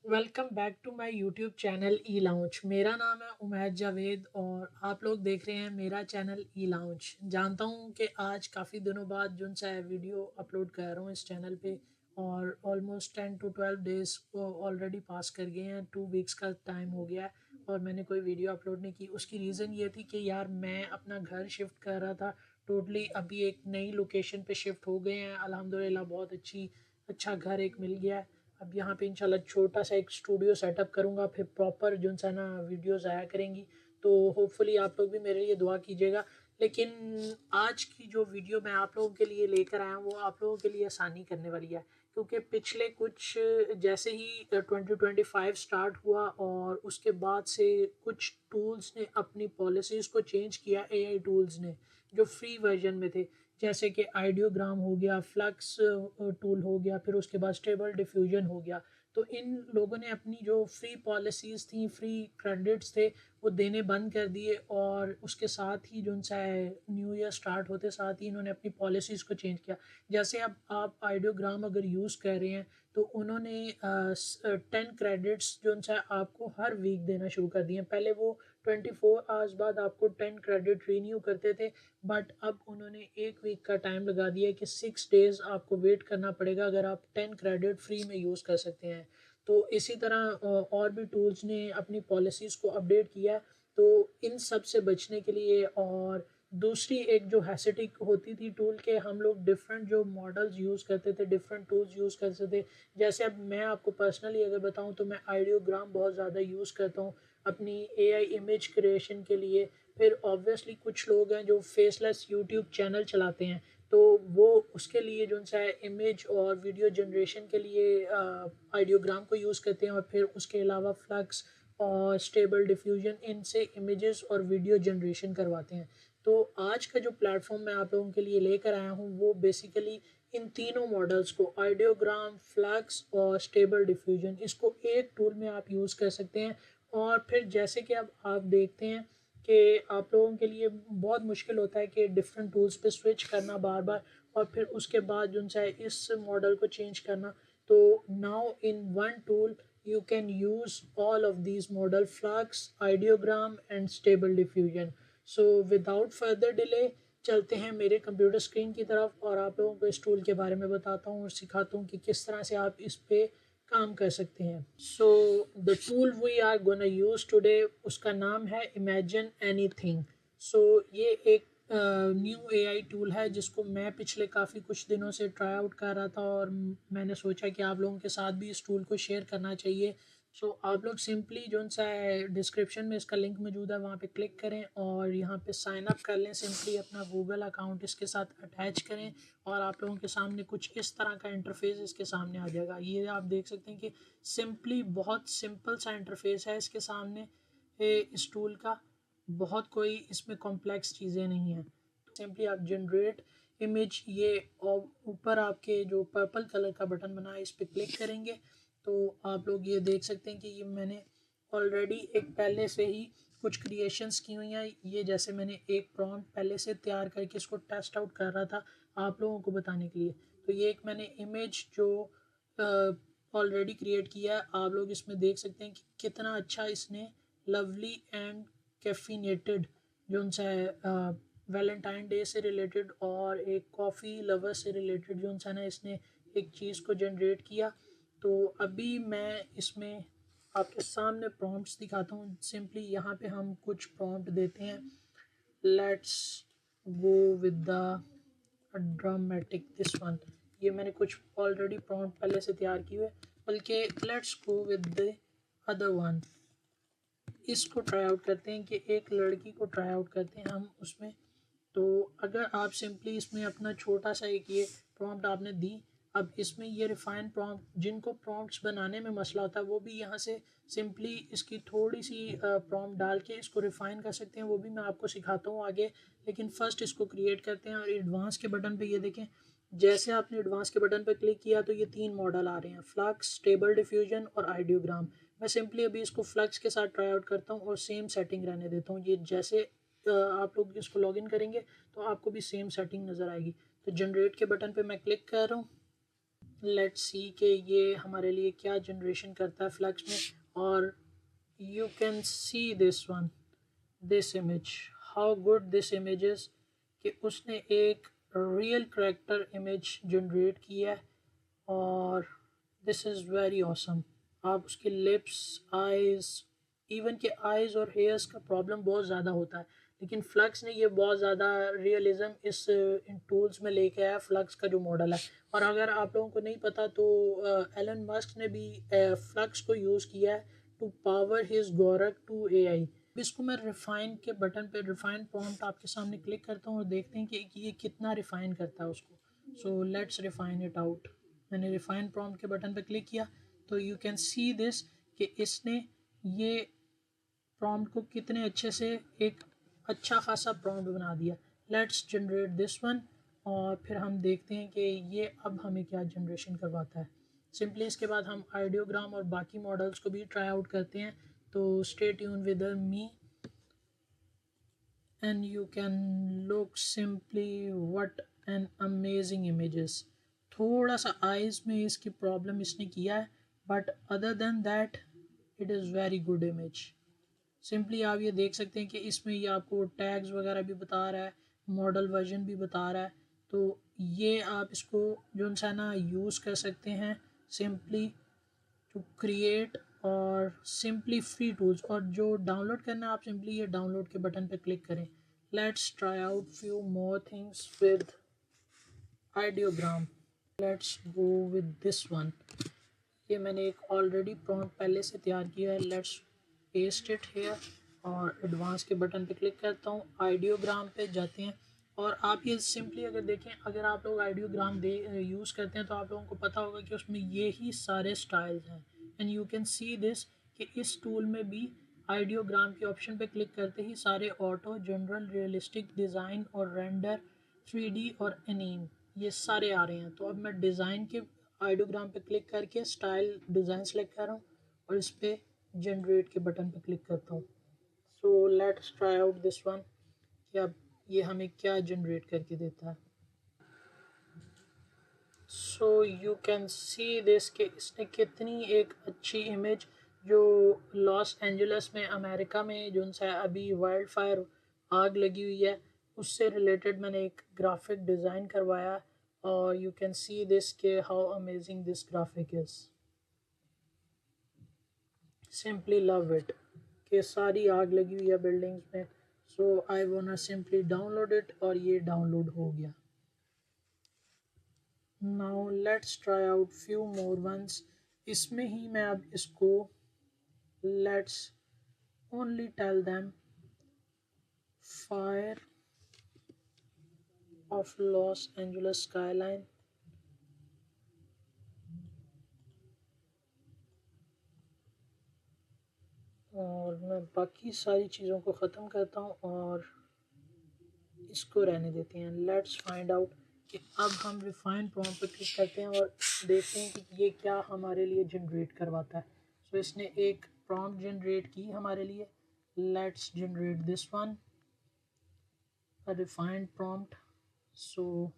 Welcome back to my YouTube channel E lounge. मेरा नाम है उमैद जावेद और आप लोग देख रहे हैं मेरा चैनल ई लाउंज। जानता हूं कि आज काफ़ी दिनों बाद जो सा वीडियो अपलोड कर रहा हूं इस चैनल पे, और almost 10 to 12 days already pass कर गए हैं। 2 वीक्स का टाइम हो गया है और मैंने कोई वीडियो अपलोड नहीं की। उसकी रीज़न ये थी कि यार मैं अपना घर शिफ्ट कर रहा था टोटली। अभी एक नई लोकेशन पे शिफ्ट हो गए हैं, अल्हम्दुलिल्लाह बहुत अच्छा घर एक मिल गया है। अब यहाँ पे इंशाल्लाह छोटा सा एक स्टूडियो सेटअप करूँगा, फिर प्रॉपर जो सा ना वीडियोस आया करेंगी। तो होपफुली आप लोग भी मेरे लिए दुआ कीजिएगा। लेकिन आज की जो वीडियो मैं आप लोगों के लिए लेकर आया हूँ वो आप लोगों के लिए आसानी करने वाली है, क्योंकि पिछले कुछ जैसे ही 2025 स्टार्ट हुआ और उसके बाद से कुछ टूल्स ने अपनी पॉलिसीज़ को चेंज किया। एआई टूल्स ने जो फ्री वर्जन में थे, जैसे कि आइडियोग्राम हो गया, फ्लक्स टूल हो गया, फिर उसके बाद स्टेबल डिफ्यूजन हो गया। तो इन लोगों ने अपनी जो फ्री पॉलिसीज़ थी, फ्री क्रेडिट्स थे, वो देने बंद कर दिए। और उसके साथ ही जो उनसा न्यू ईयर स्टार्ट होते साथ ही इन्होंने अपनी पॉलिसीज़ को चेंज किया। जैसे अब आप आइडियोग्राम अगर यूज़ कर रहे हैं तो उन्होंने 10 क्रेडिट्स जो उनसा आपको हर वीक देना शुरू कर दिए। पहले वो 24 आवर्स बाद आपको 10 क्रेडिट रीन्यू करते थे, बट अब उन्होंने 1 वीक का टाइम लगा दिया है कि 6 डेज़ आपको वेट करना पड़ेगा अगर आप 10 क्रेडिट फ्री में यूज़ कर सकते हैं। तो इसी तरह और भी टूल्स ने अपनी पॉलिसीज़ को अपडेट किया है। तो इन सब से बचने के लिए, और दूसरी एक जो हैसेटिक होती थी टूल के, हम लोग डिफरेंट जो मॉडल्स यूज़ करते थे, डिफरेंट टूल्स यूज़ करते थे। जैसे अब मैं आपको पर्सनली अगर बताऊं तो मैं आइडियोग्राम बहुत ज़्यादा यूज़ करता हूँ अपनी एआई इमेज क्रिएशन के लिए। फिर ऑब्वियसली कुछ लोग हैं जो फेसलेस यूट्यूब चैनल चलाते हैं, तो वो उसके लिए जो सा इमेज और वीडियो जनरेशन के लिए आइडियोग्राम को यूज़ करते हैं। और फिर उसके अलावा फ्लक्स और स्टेबल डिफ्यूजन, इनसे इमेजेस और वीडियो जनरेशन करवाते हैं। तो आज का जो प्लेटफॉर्म मैं आप लोगों के लिए लेकर आया हूँ वो बेसिकली इन तीनों मॉडल्स को, आइडियोग्राम, फ्लक्स और स्टेबल डिफ्यूजन, इसको एक टूल में आप यूज़ कर सकते हैं। और फिर जैसे कि अब आप देखते हैं कि आप लोगों के लिए बहुत मुश्किल होता है कि डिफरेंट टूल्स पे स्विच करना बार बार, और फिर उसके बाद जो है इस मॉडल को चेंज करना। तो now in one tool you can use all of these model, flux, ideogram and stable diffusion. So without further delay चलते हैं मेरे कंप्यूटर स्क्रीन की तरफ और आप लोगों को इस टूल के बारे में बताता हूँ और सिखाता हूँ कि किस तरह से आप इस पे काम कर सकते हैं। So the tool we are gonna use today, उसका नाम है इमेजिन एनीथिंग। सो ये एक न्यू एआई टूल है जिसको मैं पिछले काफ़ी कुछ दिनों से ट्राई आउट कर रहा था, और मैंने सोचा कि आप लोगों के साथ भी इस टूल को शेयर करना चाहिए। सो आप लोग सिंपली जो सा है डिस्क्रिप्शन में इसका लिंक मौजूद है, वहाँ पे क्लिक करें और यहाँ पे साइन अप कर लें। सिंपली अपना गूगल अकाउंट इसके साथ अटैच करें और आप लोगों के सामने कुछ इस तरह का इंटरफेस इसके सामने आ जाएगा। ये आप देख सकते हैं कि सिंपली बहुत सिंपल सा इंटरफेस है इसके सामने इस टूल का। बहुत कोई इसमें कॉम्प्लेक्स चीज़ें नहीं हैं। सिंपली आप जनरेट इमेज, ये ऊपर आपके जो पर्पल कलर का बटन बना है इस पर क्लिक करेंगे तो आप लोग ये देख सकते हैं कि ये मैंने ऑलरेडी एक पहले से ही कुछ क्रिएशंस की हुई हैं। ये जैसे मैंने एक प्रॉम्प्ट पहले से तैयार करके इसको टेस्ट आउट कर रहा था आप लोगों को बताने के लिए। तो ये एक मैंने इमेज जो ऑलरेडी क्रिएट किया है, आप लोग इसमें देख सकते हैं कि कितना अच्छा इसने लवली एंड कैफिनेटेड जो उनसा है वैलेंटाइन डे से रिलेटेड और एक कॉफ़ी लवर से रिलेटेड जो उनसा ना इसने एक चीज़ को जनरेट किया। तो अभी मैं इसमें आपके सामने प्रॉम्प्ट्स दिखाता हूँ। सिंपली यहाँ पे हम कुछ प्रॉम्प्ट देते हैं। Let's go with the dramatic this one. ये मैंने कुछ ऑलरेडी प्रॉम्प्ट पहले से तैयार किए हुए, बल्कि let's go with the other one. इसको ट्राई आउट करते हैं कि एक लड़की को ट्राई आउट करते हैं हम उसमें। तो अगर आप सिंपली इसमें अपना छोटा सा एक ये प्रॉम्प्ट आपने दी, अब इसमें ये रिफाइन प्रॉम्प्ट, जिनको प्रॉम्प्ट्स बनाने में मसला होता है वो भी यहाँ से सिंपली इसकी थोड़ी सी प्रॉम्प्ट डाल के इसको रिफाइन कर सकते हैं। वो भी मैं आपको सिखाता हूँ आगे, लेकिन फ़र्स्ट इसको क्रिएट करते हैं। और एडवांस के बटन पे ये देखें, जैसे आपने एडवांस के बटन पर क्लिक किया तो ये 3 मॉडल आ रहे हैं, फ्लक्स, स्टेबल डिफ्यूजन और आइडियोग्राम। मैं सिंपली अभी इसको फ्लक्स के साथ ट्राई आउट करता हूँ और सेम सेटिंग रहने देता हूँ। ये जैसे आप लोग इसको लॉगिन करेंगे तो आपको भी सेम सेटिंग नज़र आएगी। तो जनरेट के बटन पे मैं क्लिक कर रहा हूँ लेट्स सी कि ये हमारे लिए क्या जनरेशन करता है फ्लक्स में। और you can see this one, this image, how good this image is, कि उसने एक रियल करेक्टर इमेज जनरेट किया है। और दिस इज़ वेरी ऑसम। आप उसके लिप्स, आइज़, इवन के आइज़ और हेयर्स का प्रॉब्लम बहुत ज़्यादा होता है, लेकिन फ्लक्स ने ये बहुत ज़्यादा रियलिज़म इस इन टूल्स में लेके आया, फ्लक्स का जो मॉडल है। और अगर आप लोगों को नहीं पता तो एलन मस्क ने भी फ्लक्स को यूज़ किया है टू पावर हिज गोरक टू एआई। इसको मैं रिफाइन के बटन पे, रिफाइन प्रॉम्प्ट आपके सामने क्लिक करता हूँ और देखते हैं कि ये कितना रिफाइन करता है उसको। So let's refine it out. मैंने रिफाइन प्रॉम्प्ट के बटन पे क्लिक किया तो यू कैन सी दिस कि इसने ये प्रॉम्प्ट को कितने अच्छे से एक अच्छा खासा प्रॉम्प्ट बना दिया। लेट्स जनरेट दिस वन और फिर हम देखते हैं कि ये अब हमें क्या जनरेशन करवाता है। सिंपली इसके बाद हम आइडियोग्राम और बाकी मॉडल्स को भी ट्राई आउट करते हैं। तो stay tune with me and you can look simply what an amazing images। थोड़ा सा आइज़ में इसकी प्रॉब्लम इसने किया है, but other than that it is very good image. Simply आप ये देख सकते हैं कि इसमें ये आपको टैग्स वगैरह भी बता रहा है, मॉडल वर्जन भी बता रहा है। तो ये आप इसको जो है ना यूज़ कर सकते हैं सिंपली टू क्रिएट, और सिंपली फ्री टूल्स। और जो डाउनलोड करना है आप सिंपली ये डाउनलोड के बटन पे क्लिक करें। Let's try out few more things with ideogram. Let's go with this one. ये मैंने एक ऑलरेडी प्रॉम्प्ट पहले से तैयार किया है। लेट्स पेस्ट इट हेयर और एडवांस के बटन पे क्लिक करता हूँ, आइडियोग्राम पे जाते हैं। और आप ये सिंपली अगर देखें, अगर आप लोग आइडियोग्राम दे यूज़ करते हैं तो आप लोगों को पता होगा कि उसमें ये ही सारे स्टाइल्स हैं। And you can see this कि इस टूल में भी आइडियोग्राम के ऑप्शन पे क्लिक करते ही सारे ऑटो, जनरल, रियलिस्टिक, डिज़ाइन और रेंडर, 3D और एनीम, ये सारे आ रहे हैं। तो अब मैं डिज़ाइन के आइडियोग्राम पे क्लिक करके स्टाइल डिज़ाइन सेलेक्ट कर रहा हूँ और इस पर जनरेट के बटन पे क्लिक करता हूँ। So let's try out this one कि अब ये हमें क्या जनरेट करके देता है। सो यू कैन सी दिस कि इसने कितनी एक अच्छी इमेज, जो लॉस एंजल्स में अमेरिका में जो सा अभी वाइल्ड फायर आग लगी हुई है उससे रिलेटेड मैंने एक ग्राफिक डिज़ाइन करवाया। और यू कैन सी दिस के how amazing this graphic is, simply love it. कि सारी आग लगी हुई है बिल्डिंग्स में। So I want simply download it और ये डाउनलोड हो गया। Now let's try out few more ones. इसमें ही मैं अब इसको let's only tell them fire of Los Angeles skyline. और मैं बाकी सारी चीज़ों को ख़त्म करता हूँ और इसको रहने देते हैं। लेट्स फाइंड आउट कि अब हम रिफाइन प्रॉम्प्ट पे क्लिक करते हैं और देखते हैं कि ये क्या हमारे लिए जनरेट करवाता है। सो इसने एक प्रॉम्प्ट जनरेट की हमारे लिए। Let's generate this one, a refined prompt. So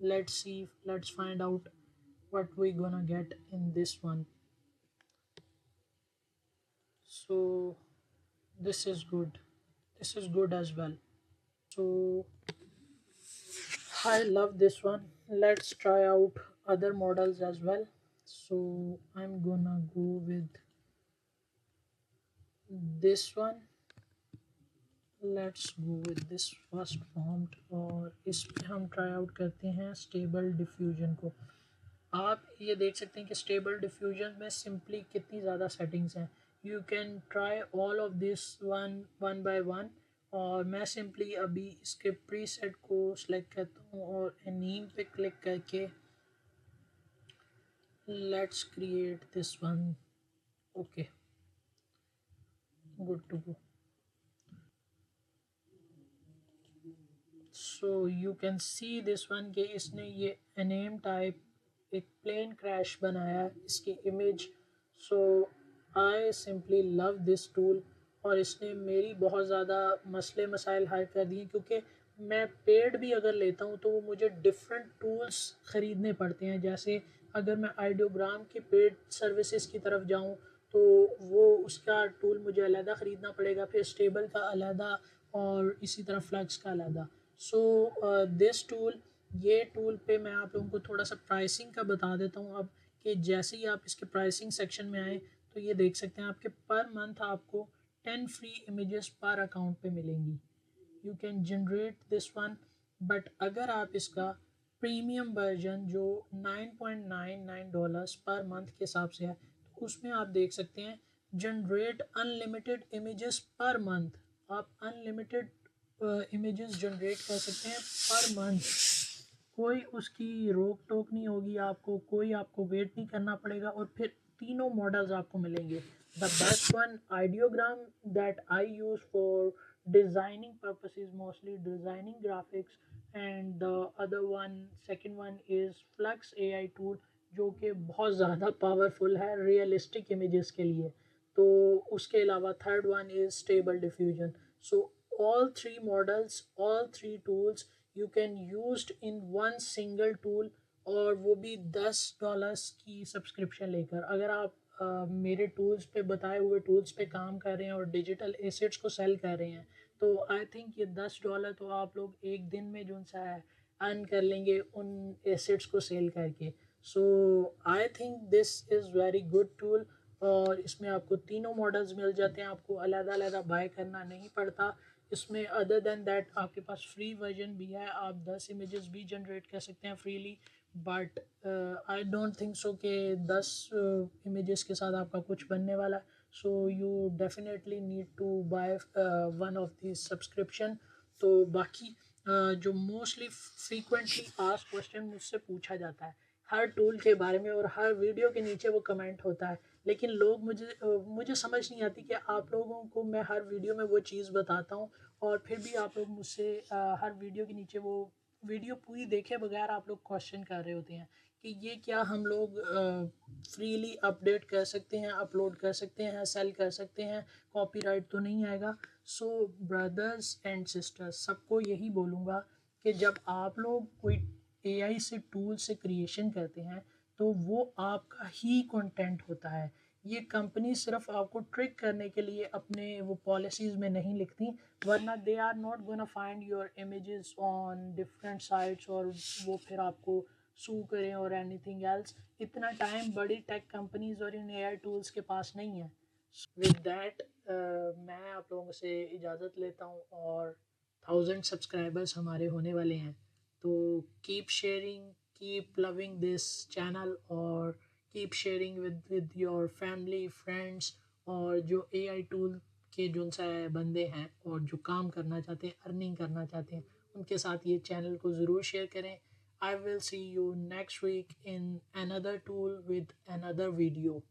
let's find out what we gonna get in this one. So this is good, this is good as well. So I love this one. Let's try out other models as well. So I'm gonna go with this one. Let's go with this first prompt और इस पे हम try out करते हैं stable diffusion को। आप ये देख सकते हैं कि स्टेबल डिफ्यूजन में सिंपली कितनी ज़्यादा सेटिंग्स हैं। You can try all of this one by one. और मैं सिंपली अभी इसके प्रीसेट को सिलेक्ट करता हूँ और एनीम पे क्लिक करके let's create this one. Okay, good to go. So you can see this one कि इसने ये एनेम टाइप एक प्लेन क्रैश बनाया इसकी image. So I simply love this tool. और इसने मेरी बहुत ज़्यादा मसले मसाइल हल कर दिए, क्योंकि मैं पेड भी अगर लेता हूँ तो वो मुझे डिफरेंट टूल्स ख़रीदने पड़ते हैं। जैसे अगर मैं आइडियोग्राम की पेड सर्विसेज की तरफ जाऊँ तो वो उसका टूल मुझे अलहदा ख़रीदना पड़ेगा, फिर स्टेबल का अलहदा और इसी तरह फ्लक्स का अलहदा। सो दिस टूल, ये टूल पे मैं आप लोगों को थोड़ा सा प्राइसिंग का बता देता हूँ अब, कि जैसे ही आप इसके प्राइसिंग सेक्शन में आए तो ये देख सकते हैं आपके पर मंथ आपको 10 फ्री इमेजेस पर अकाउंट पे मिलेंगी। You can generate this one. But अगर आप इसका प्रीमियम वर्जन जो $9.99 पर मंथ के हिसाब से है तो उसमें आप देख सकते हैं generate unlimited images per month. आप अनलिमिटेड इमेजेस जनरेट कर सकते हैं पर मंथ। कोई उसकी रोक टोक नहीं होगी, आपको कोई आपको वेट नहीं करना पड़ेगा, और फिर तीनों मॉडल्स आपको मिलेंगे। The best one ideogram that I use for designing purposes, mostly designing graphics, and the other one second one is flux AI tool, जो कि बहुत ज़्यादा पावरफुल है रियलिस्टिक इमेजेस के लिए। तो उसके अलावा third one is stable diffusion. So all three models, all three tools you can used in one single tool, और वो भी $10 की सब्सक्रिप्शन लेकर। अगर आप मेरे टूल्स पे बताए हुए टूल्स पे काम कर रहे हैं और डिजिटल एसेट्स को सेल कर रहे हैं तो आई थिंक ये $10 तो आप लोग एक दिन में जो सा है अर्न कर लेंगे उन एसेट्स को सेल करके। So I think this is very good tool, और इसमें आपको तीनों मॉडल्स मिल जाते हैं, आपको अलग अलग बाय करना नहीं पड़ता। इसमें अदर देन दैट आपके पास फ्री वर्जन भी है, आप 10 इमेजेस भी जनरेट कर सकते हैं freely. But I don't think so कि 10 इमेजेस के साथ आपका कुछ बनने वाला। So you definitely need to buy one of this subscription. तो बाकी जो मोस्टली फ्रीक्वेंटली आस्क्ड क्वेश्चन मुझसे पूछा जाता है हर टूल के बारे में, और हर वीडियो के नीचे वो कमेंट होता है, लेकिन लोग मुझे समझ नहीं आती कि आप लोगों को मैं हर वीडियो में वो चीज़ बताता हूँ और फिर भी आप लोग मुझसे हर वीडियो के नीचे वो वीडियो पूरी देखे बगैर आप लोग क्वेश्चन कर रहे होते हैं कि ये क्या हम लोग फ्रीली अपडेट कर सकते हैं, अपलोड कर सकते हैं, सेल कर सकते हैं, कॉपीराइट तो नहीं आएगा। सो ब्रदर्स एंड सिस्टर्स, सबको यही बोलूँगा कि जब आप लोग कोई एआई से टूल से क्रिएशन करते हैं तो वो आपका ही कंटेंट होता है। ये कंपनी सिर्फ आपको ट्रिक करने के लिए अपने वो पॉलिसीज़ में नहीं लिखती, वरना they are not gonna find your images on different sites और वो फिर आपको सू करें और एनीथिंग एल्स। इतना टाइम बड़ी टेक कंपनीज और इन एआई टूल्स के पास नहीं है। विद दैट मैं आप लोगों से इजाज़त लेता हूँ, और 1000 सब्सक्राइबर्स हमारे होने वाले हैं। तो keep sharing, keep loving this channel, और keep sharing with your family friends, और जो एआई टूल के जो सा बंदे हैं और जो काम करना चाहते हैं, अर्निंग करना चाहते हैं, उनके साथ ये चैनल को ज़रूर शेयर करें। I will see you next week in another tool with another video.